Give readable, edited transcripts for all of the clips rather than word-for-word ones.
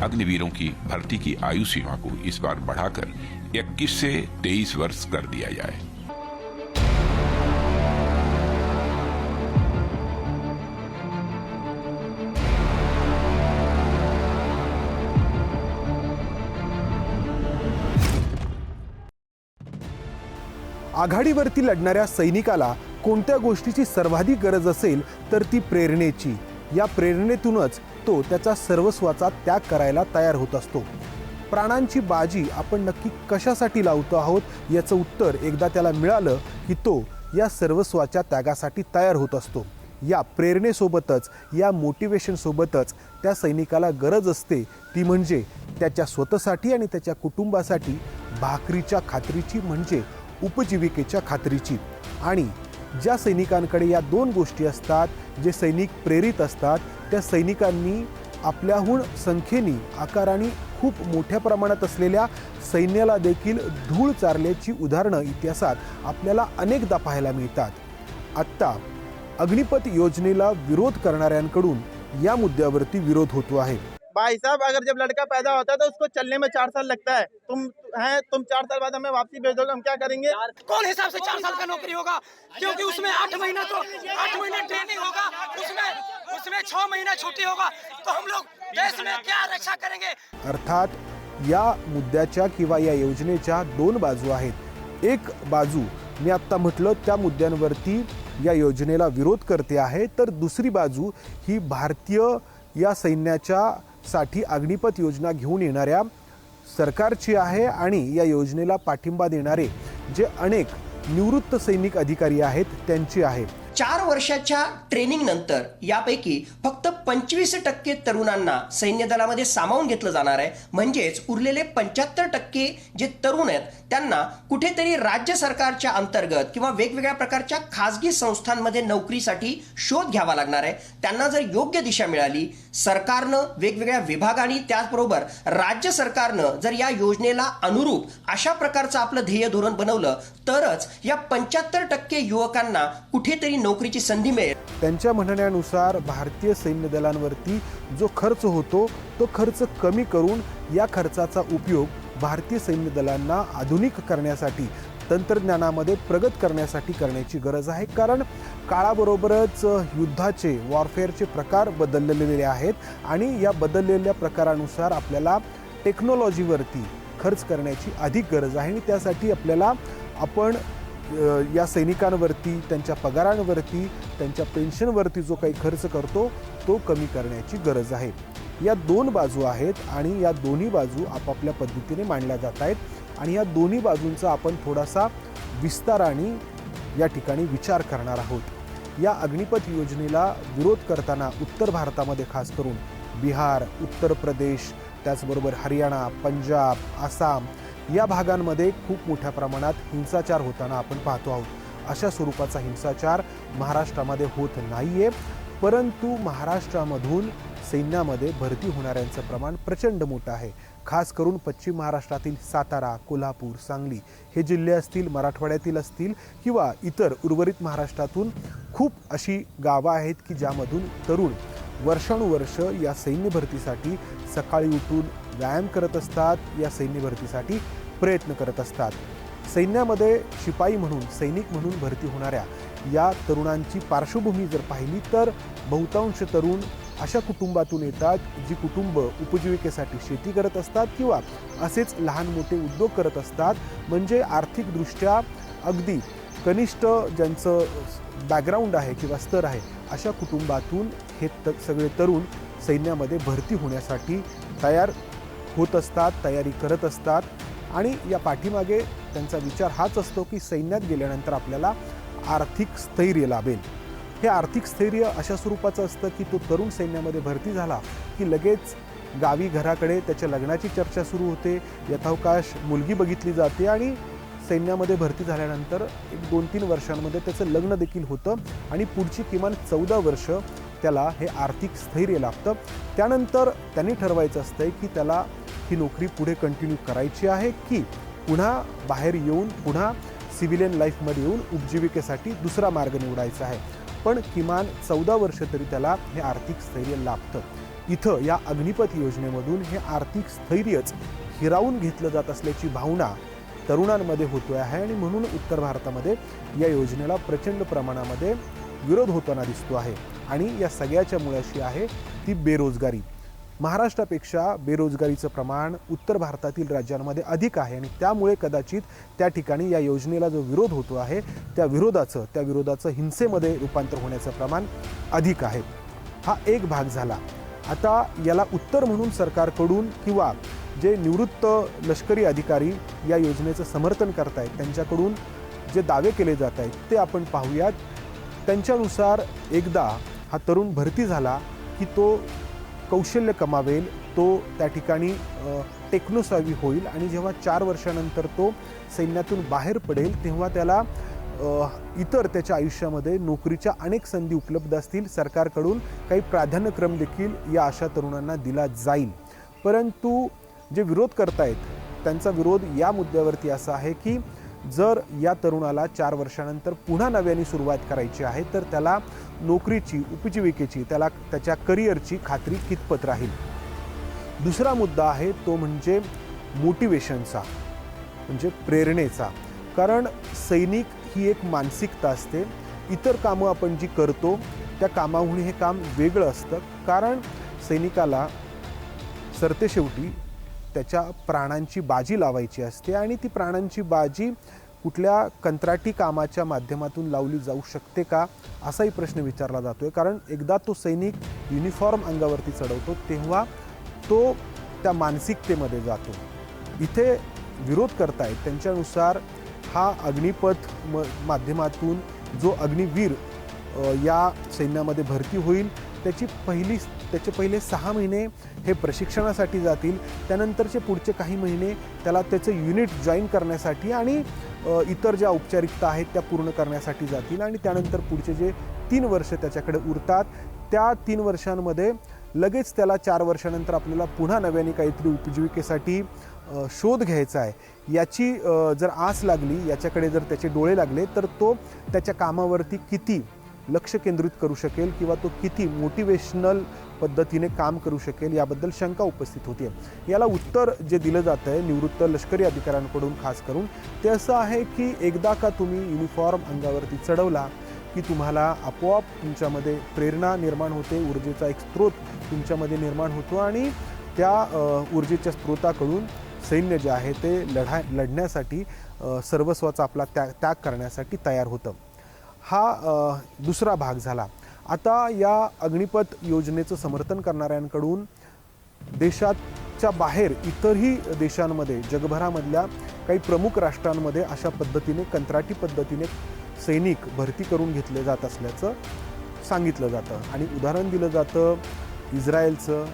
अग्निवीरों की भर्ती की आयु सीमा को इस बार बढ़ाकर 21 से 23 वर्ष कर दिया जाए। आघाडीवरती लढणाऱ्या सैनिकाला कोणत्या गोष्टीची सर्वाधिक गरज असेल तर ती प्रेरणेची। या प्रेरणेतूनच तो त्याचा सर्वस्वाचा त्याग करायला तयार होत असतो। प्राणांची बाजी आपण नक्की कशासाठी लावतो आहोत याचं उत्तर एकदा त्याला मिळालं की तो या सर्वस्वाच्या त्यागासाठी तयार होत असतो। या प्रेरणेसोबतच या मोटिवेशनसोबतच त्या सैनिकाला गरज असते ती म्हणजे त्याच्या स्वतःसाठी आणि त्याच्या कुटुंबासाठी भाकरीच्या खात्रीची, म्हणजे उपजीविकेच्या खात्रीची। आणि ज्या सैनिकांकडे या दोन गोष्टी असतात, जे सैनिक प्रेरित असतात, त्या सैनिकांनी आपल्याहून संख्येने आकाराने खूप मोठ्या प्रमाणात असलेल्या सैन्याला देखील धूळ चारल्याची उदाहरणं इतिहासात आपल्याला अनेकदा पाहायला मिळतात। आत्ता अग्निपथ योजनेला विरोध करणाऱ्यांकडून या मुद्द्यावरती विरोध होतो आहे। भाई साहब, अगर जब लड़का पैदा होता है तो उसको चलने में 4 साल लगता है। तुम 4 साल बाद हमें वापसी भेज दोगे, हम क्या करेंगे? कौन हिसाब से 4 साल का नौकरी होगा? क्योंकि उसमें 8 महीना ट्रेनिंग होगा, उसमें 6 महीना छुट्टी होगा, तो हम लोग देश में क्या रक्षा करेंगे? अर्थात या मुद्द्याच्या किंवा या योजनेच्या दोन बाजू आहेत। एक बाजू मी आत्ता म्हटलं त्या मुद्द्यांवरती या योजनेला विरोध करते आहे, तर दुसरी बाजू ही भारतीय या सैन्याच्या साठी अग्निपथ योजना घेऊन येणाऱ्या सरकारची आहे आणि या योजनेला पाठिंबा देणारे जे अनेक निवृत्त सैनिक अधिकारी आहेत त्यांची आहे। 4 वर्षाच्या ट्रेनिंग नंतर यापैकी फक्त 25% तरुणांना सैन्य दलामध्ये सामावून घेतलं जाणार आहे। म्हणजेच उरलेले 75% जे तरुण आहेत त्यांना कुठेतरी राज्य सरकारच्या अंतर्गत किंवा वेगवेगळ्या प्रकारच्या खासगी संस्थांमध्ये नोकरीसाठी शोध घ्यावा लागणार आहे। त्यांना जर योग्य दिशा मिळाली, सरकारनं वेगवेगळ्या विभागांनी त्याचबरोबर राज्य सरकारनं जर या योजनेला अनुरूप अशा प्रकारचं आपलं ध्येय धोरण बनवलं तरच या 75% युवकांना कुठेतरी नोकरीची संधी मिळेल। त्यांच्या म्हणण्यानुसार भारतीय सैन्य दलांवरती जो खर्च होतो तो खर्च कमी करून या खर्चाचा उपयोग भारतीय सैन्य दलांना आधुनिक करण्यासाठी, तंत्रज्ञानामध्ये प्रगत करण्यासाठी करण्याची गरज आहे। कारण काळाबरोबरच युद्धाचे, वॉरफेअरचे प्रकार बदललेले आहेत आणि या बदललेल्या प्रकारानुसार आपल्याला टेक्नॉलॉजीवरती खर्च करण्याची अधिक गरज आहे आणि त्यासाठी आपल्याला आपण या सैनिकांवरती, त्यांच्या पगारांवरती, त्यांच्या पेन्शनवरती जो काही खर्च करतो तो कमी करण्याची गरज आहे। या दोन बाजू आहेत आणि या दोन्ही बाजू आपापल्या पद्धतीने मांडल्या जात आहेत आणि या दोन्ही बाजूंचा आपण थोडासा विस्ताराने या ठिकाणी विचार करणार आहोत। या अग्निपथ योजनेला विरोध करताना उत्तर भारतामध्ये खास करून बिहार, उत्तर प्रदेश, त्याचबरोबर हरियाणा, पंजाब, आसाम या भागांमध्ये खूप मोठ्या प्रमाणात हिंसाचार होताना आपण पाहतो आहोत। अशा स्वरूपाचा हिंसाचार महाराष्ट्रामध्ये होत नाहीये, परंतु महाराष्ट्रामधून सैन्यामध्ये भरती होणाऱ्यांचं प्रमाण प्रचंड मोठं आहे। खास करून पश्चिम महाराष्ट्रातील सातारा, कोल्हापूर, सांगली हे जिल्हे असतील, मराठवाड्यातील असतील किंवा इतर उर्वरित महाराष्ट्रातून खूप अशी गावं आहेत की ज्यामधून तरुण वर्षानुवर्ष या सैन्य भरतीसाठी सकाळी उठून व्यायाम करत असतात, या सैन्य भरतीसाठी प्रयत्न करत असतात। सैन्यामध्ये शिपाई म्हणून, सैनिक म्हणून भरती होणाऱ्या या तरुणांची पार्श्वभूमी जर पाहिली तर बहुतांश तरुण अशा कुटुंबातून येतात जी कुटुंब उपजीविकेसाठी शेती करत असतात किंवा असेच लहान मोठे उद्योग करत असतात। म्हणजे आर्थिकदृष्ट्या अगदी कनिष्ठ ज्यांचं बॅकग्राऊंड आहे किंवा स्तर आहे अशा कुटुंबातून हे सगळे तरुण सैन्यामध्ये भरती होण्यासाठी तयार होत असतात, तयारी करत असतात आणि या पाठीमागे त्यांचा विचार हाच असतो की सैन्यात गेल्यानंतर आपल्याला आर्थिक स्थैर्य लाभेल। हे आर्थिक स्थैर्य अशा स्वरूपाचं असतं की तो तरुण सैन्यामध्ये भरती झाला की लगेच गावी घराकडे त्याच्या लग्नाची चर्चा सुरू होते, यथावकाश मुलगी बघितली जाते आणि सैन्यामध्ये भरती झाल्यानंतर 1-2-3 वर्षांमध्ये त्याचं लग्न देखील होतं आणि पुढची किमान 14 वर्ष त्याला हे आर्थिक स्थैर्य लाभतं। त्यानंतर त्यांनी ठरवायचं असतं की त्याला ही नोकरी पुढे कंटिन्यू करायची आहे की पुन्हा बाहेर येऊन पुन्हा सिव्हिलियन लाईफमध्ये येऊन उपजीविकेसाठी दुसरा मार्ग निवडायचा आहे। पण किमान 14 वर्ष तरी त्याला हे आर्थिक स्थैर्य लाभतं। इथं या अग्निपथ योजनेमधून हे आर्थिक स्थैर्यच हिरावून घेतलं जात असल्याची भावना तरुणांमध्ये होतो आहे आणि म्हणून उत्तर भारतामध्ये या योजनेला प्रचंड प्रमाणामध्ये विरोध होताना दिसतो आहे आणि या सगळ्याच्या मुळाशी आहे ती बेरोजगारी. महाराष्ट्रापेक्षा बेरोजगारीचं प्रमाण उत्तर भारतातील राज्यांमध्ये अधिक आहे आणि त्यामुळे कदाचित त्या ठिकाणी या योजनेला जो विरोध होतो आहे त्या विरोधाचं हिंसेमध्ये रूपांतर होण्याचं प्रमाण अधिक आहे. हा एक भाग झाला. आता याला उत्तर म्हणून सरकारकडून किंवा जे निवृत्त लष्करी अधिकारी या योजनेचं समर्थन करतायत त्यांच्याकडून जे दावे केले जात आहेत ते आपण पाहूयात. त्यांच्यानुसार एकदा हा तरुण भरती झाला की तो कौशल्य कमावेल, तो त्या ठिकाणी टेक्नोसावी होईल आणि जेव्हा 4 वर्षानंतर तो सैन्यातून बाहेर पडेल तेव्हा त्याला इतर त्याच्या आयुष्यामध्ये नोकरीच्या अनेक संधी उपलब्ध असतील. सरकारकडून काही प्राधान्यक्रम देखील या अशा तरुणांना दिला जाईल. परंतु जे विरोध करतायत त्यांचा विरोध या मुद्द्यावरती असा आहे की जर या तरुणाला 4 वर्षानंतर पुन्हा नव्याने सुरुवात करायची आहे तर त्याला नोकरीची, उपजीविकेची, त्याला त्याच्या करिअरची खात्री कितपत राहील. दुसरा मुद्दा आहे तो म्हणजे मोटिवेशनचा, म्हणजे प्रेरणेचा. कारण सैनिक ही एक मानसिकता असते. इतर कामं आपण जी करतो त्या कामाहून हे काम वेगळं असतं. कारण सैनिकाला सरतेशेवटी त्याच्या प्राणांची बाजी लावायची असते आणि ती प्राणांची बाजी कुठल्या कंत्राटी कामाच्या माध्यमातून लावली जाऊ शकते का असाही प्रश्न विचारला जातोय. कारण एकदा तो सैनिक युनिफॉर्म अंगावरती चढवतो तेव्हा तो त्या मानसिकतेमध्ये जातो. इथे विरोध करतायत त्यांच्यानुसार हा अग्निपथ माध्यमातून जो अग्निवीर या सैन्यामध्ये भरती होईल त्याचे पहिले 6 महिने हे प्रशिक्षणासाठी जातील. त्यानंतरचे पुढचे काही महिने त्याला त्याचं युनिट जॉईन करण्यासाठी आणि इतर ज्या औपचारिकता आहेत त्या पूर्ण करण्यासाठी जातील आणि त्यानंतर पुढचे जे 3 वर्ष त्याच्याकडे उरतात त्या 3 वर्षांमध्ये लगेच त्याला 4 वर्षानंतर आपल्याला पुन्हा नव्याने काहीतरी उपजीविकेसाठी शोध घ्यायचा आहे याची जर आस लागली, याच्याकडे जर त्याचे डोळे लागले तर तो त्याच्या कामावरती किती लक्ष केंद्रित करू शकेल किंवा तो किती मोटिवेशनल पद्धतीने काम करू शकेल याबद्दल शंका उपस्थित होती आहे. याला उत्तर जे दिलं जातं आहे निवृत्त लष्करी अधिकाऱ्यांकडून खास करून ते असं आहे की एकदा का तुम्ही युनिफॉर्म अंगावरती चढवला की तुम्हाला आपोआप तुमच्यामध्ये प्रेरणा निर्माण होते, ऊर्जेचा एक स्रोत तुमच्यामध्ये निर्माण होतो आणि त्या ऊर्जेच्या स्रोताकडून सैन्य जे आहे ते लढण्यासाठी सर्वस्वाचा आपला त्याग करण्यासाठी तयार होतं. हा दुसरा भाग झाला. आता या अग्निपथ योजनेचं समर्थन करणाऱ्यांकडून देशाच्या बाहेर इतरही देशांमध्ये जगभरामधल्या काही प्रमुख राष्ट्रांमध्ये अशा पद्धतीने कंत्राटी पद्धतीने सैनिक भरती करून घेतले जात असल्याचं सांगितलं जातं आणि उदाहरण दिलं जातं इस्रायलचं,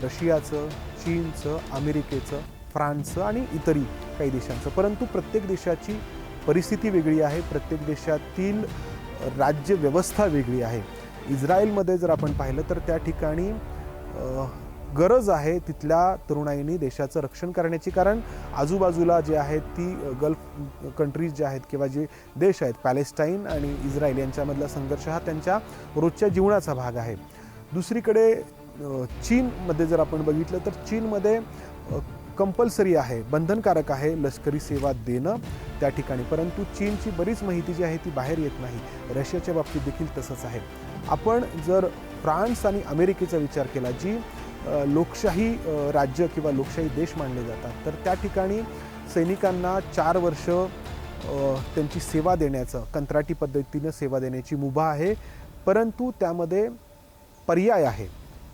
रशियाचं, चीनचं, अमेरिकेचं, फ्रान्सचं आणि इतरही काही देशांचं. परंतु प्रत्येक देशाची परिस्थिती वेगळी आहे, प्रत्येक देशातील राज्य व्यवस्था वेगळी आहे. इस्रायलमध्ये जर आपण पाहिलं तर त्या ठिकाणी गरज आहे तिथल्या तरुणाईंनी देशाचं रक्षण करण्याची. कारण आजूबाजूला जे आहेत ती गल्फ कंट्रीज जे आहेत किंवा जे देश आहेत पॅलेस्टाईन आणि इस्रायल यांच्यामधला संघर्ष हा त्यांच्या रोजच्या जीवनाचा भाग आहे. दुसरीकडे चीनमध्ये जर आपण बघितलं तर चीनमध्ये कंपल्सरी आहे, बंधनकारक आहे लष्करी सेवा देणं त्या ठिकाणी. परंतु चीनची बरीच माहिती जी आहे ती बाहेर येत नाही. रशियाच्या बाबतीत देखील तसंच आहे. आपण जर फ्रान्स आणि अमेरिकेचा विचार केला जी लोकशाही राज्य किंवा लोकशाही देश मानले जातात तर त्या ठिकाणी सैनिकांना 4 वर्ष त्यांची सेवा देण्याचं, कंत्राटी पद्धतीनं सेवा देण्याची मुभा आहे. परंतु त्यामध्ये पर्याय आहे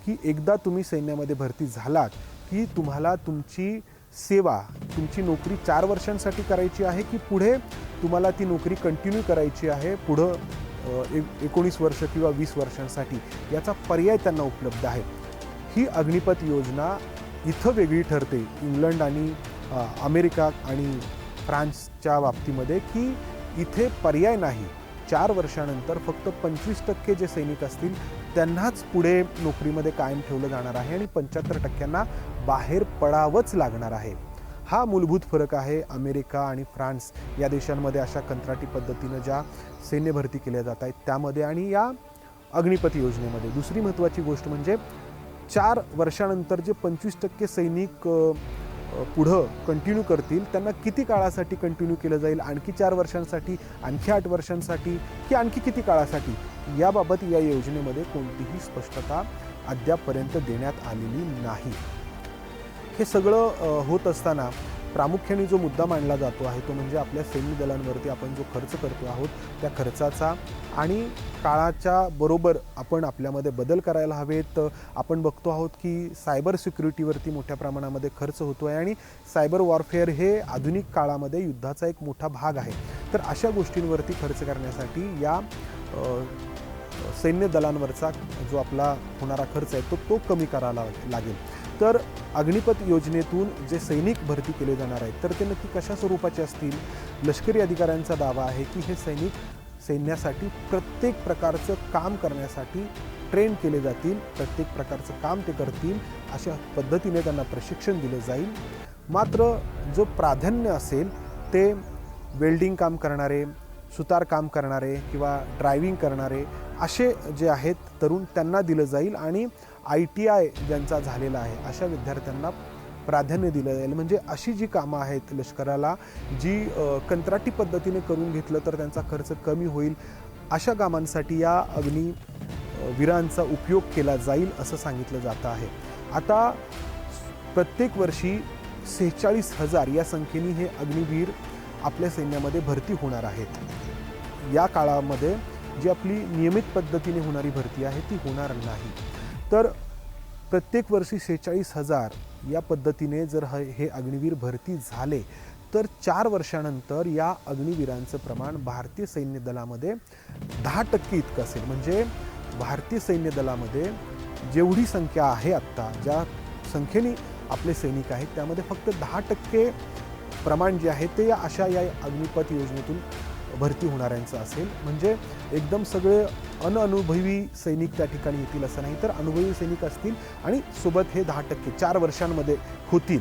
की एकदा तुम्ही सैन्यामध्ये भरती झालात की तुम्हाला तुमची सेवा, तुमची नोकरी 4 वर्षांसाठी करायची आहे की पुढे तुम्हाला ती नोकरी कंटिन्यू करायची आहे पुढं 19 वर्ष किंवा 20 वर्षांसाठी, याचा पर्याय त्यांना उपलब्ध आहे. ही अग्निपथ योजना इथं वेगळी ठरते इंग्लंड आणि अमेरिका आणि फ्रान्सच्या बाबतीमध्ये की इथे पर्याय नाही. 4 वर्षानंतर फक्त 25% जे सैनिक असतील त्यांनाच पुढे नोकरीमध्ये कायम ठेवलं जाणार आहे आणि 75%ांना बाहेर पडावंच लागणार आहे. हा मूलभूत फरक आहे अमेरिका आणि फ्रान्स या देशांमध्ये अशा कंत्राटी पद्धतीनं ज्या सैन्य भरती केल्या जात आहेत त्यामध्ये आणि या अग्निपथ योजनेमध्ये. दुसरी महत्त्वाची गोष्ट म्हणजे 4 वर्षानंतर जे 25% सैनिक पुढं कंटिन्यू करतील त्यांना किती काळासाठी कंटिन्यू केलं जाईल, आणखी 4 वर्षांसाठी, आणखी 8 वर्षांसाठी की आणखी किती काळासाठी, याबाबत या योजनेमध्ये कोणतीही स्पष्टता अद्यापपर्यंत देण्यात आलेली नाही. हे सगळं होत असताना प्रामुख्याने जो मुद्दा मांडला जातो आहे तो म्हणजे आपल्या सैन्य दलांवरती आपण जो खर्च करतो आहोत त्या खर्चाचा, आणि काळाच्या बरोबर आपण आपल्यामध्ये बदल करायला हवेत. आपण बघतो आहोत की सायबर सिक्युरिटीवरती मोठ्या प्रमाणामध्ये खर्च होतो आहे आणि सायबर वॉरफेअर हे आधुनिक काळामध्ये युद्धाचा एक मोठा भाग आहे. तर अशा गोष्टींवरती खर्च करण्यासाठी या सैन्य दलांवरचा जो आपला होणारा खर्च आहे तो कमी करायला लागेल. तर अग्निपथ योजनेतून जे सैनिक भरती केले जाणार आहेत तर ते नक्की कशा स्वरूपाचे असतील. लष्करी अधिकाऱ्यांचा दावा आहे की हे सैनिक सैन्यासाठी प्रत्येक प्रकारचं काम करण्यासाठी ट्रेन केले जातील, प्रत्येक प्रकारचं काम ते करतील, अशा पद्धतीने त्यांना प्रशिक्षण दिलं जाईल. मात्र जो प्राधान्य असेल ते वेल्डिंग काम करणारे, सुतार काम करणारे किंवा ड्रायव्हिंग करणारे असे जे आहेत तरुण त्यांना दिलं जाईल, आणि ITI ज्यांचा झालेला आहे अशा विद्यार्थ्यांना प्राधान्य दिलं जाईल. म्हणजे अशी जी कामं आहेत लष्कराला जी कंत्राटी पद्धतीने करून घेतलं तर त्यांचा खर्च कमी होईल, अशा कामांसाठी या अग्निवीरांचा उपयोग केला जाईल असं सांगितलं जातं आहे. आता प्रत्येक वर्षी 46,000 या संख्येने हे अग्निवीर आपल्या सैन्यामध्ये भरती होणार आहेत. या काळामध्ये जी आपली नियमित पद्धतीने होणारी भरती आहे ती होणार नाही. तर प्रत्येक वर्षी 46,000 या पद्धतीने जर हे अग्निवीर भरती झाले तर 4 वर्षानंतर या अग्निवीरांचं प्रमाण भारतीय सैन्य दलामध्ये 10% इतकं असेल. म्हणजे भारतीय सैन्य दलामध्ये जेवढी संख्या आहे आत्ता, ज्या संख्येने आपले सैनिक आहेत त्यामध्ये फक्त 10% प्रमाण जे आहे ते या अग्निपथ योजनेतून भरती होणाऱ्यांचं असेल. म्हणजे एकदम सगळे अनअनुभवी सैनिक त्या ठिकाणी येतील असं नाही, तर अनुभवी सैनिक असतील आणि सोबत हे 10% 4 वर्षांमध्ये होतील.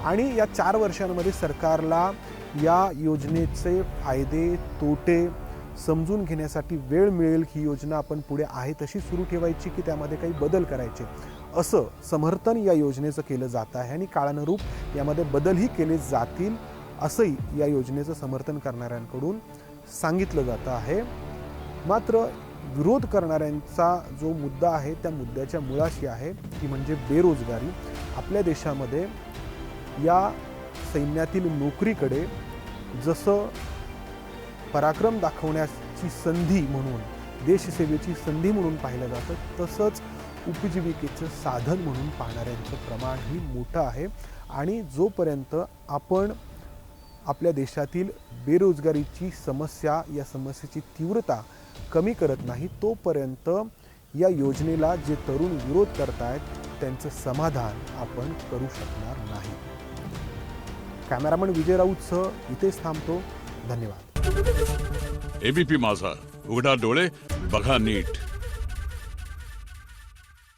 आणि या 4 वर्षांमध्ये सरकारला या योजनेचे फायदे तोटे समजून घेण्यासाठी वेळ मिळेल. ही योजना आपण पुढे आहे तशी सुरू ठेवायची की त्यामध्ये काही बदल करायचे, असं समर्थन या योजनेचं केलं जात आहे. आणि काळानुरूप यामध्ये बदलही केले जातील असंही या योजनेचं समर्थन करणाऱ्यांकडून सांगितलं जातं आहे. मात्र विरोध करणाऱ्यांचा जो मुद्दा आहे त्या मुद्द्याच्या मुळाशी आहे ती म्हणजे बेरोजगारी. आपल्या देशामध्ये या सैन्यातील नोकरीकडे जसं पराक्रम दाखवण्याची संधी म्हणून, देशसेवेची संधी म्हणून पाहिलं जातं, तसंच उपजीविकेचं साधन म्हणून पाहणाऱ्यांचं प्रमाणही मोठं आहे. आणि जोपर्यंत आपण आपल्या देशातील बेरोजगारीची समस्या, या समस्येची तीव्रता कमी करत नाही तोपर्यंत या योजनेला जे तरुण विरोध करतायत त्यांचं समाधान आपण करू शकणार नाही. कॅमेरामन विजय राऊतसह इथेच थांबतो. धन्यवाद. ABP माझा, उघडा डोळे बघा नीट.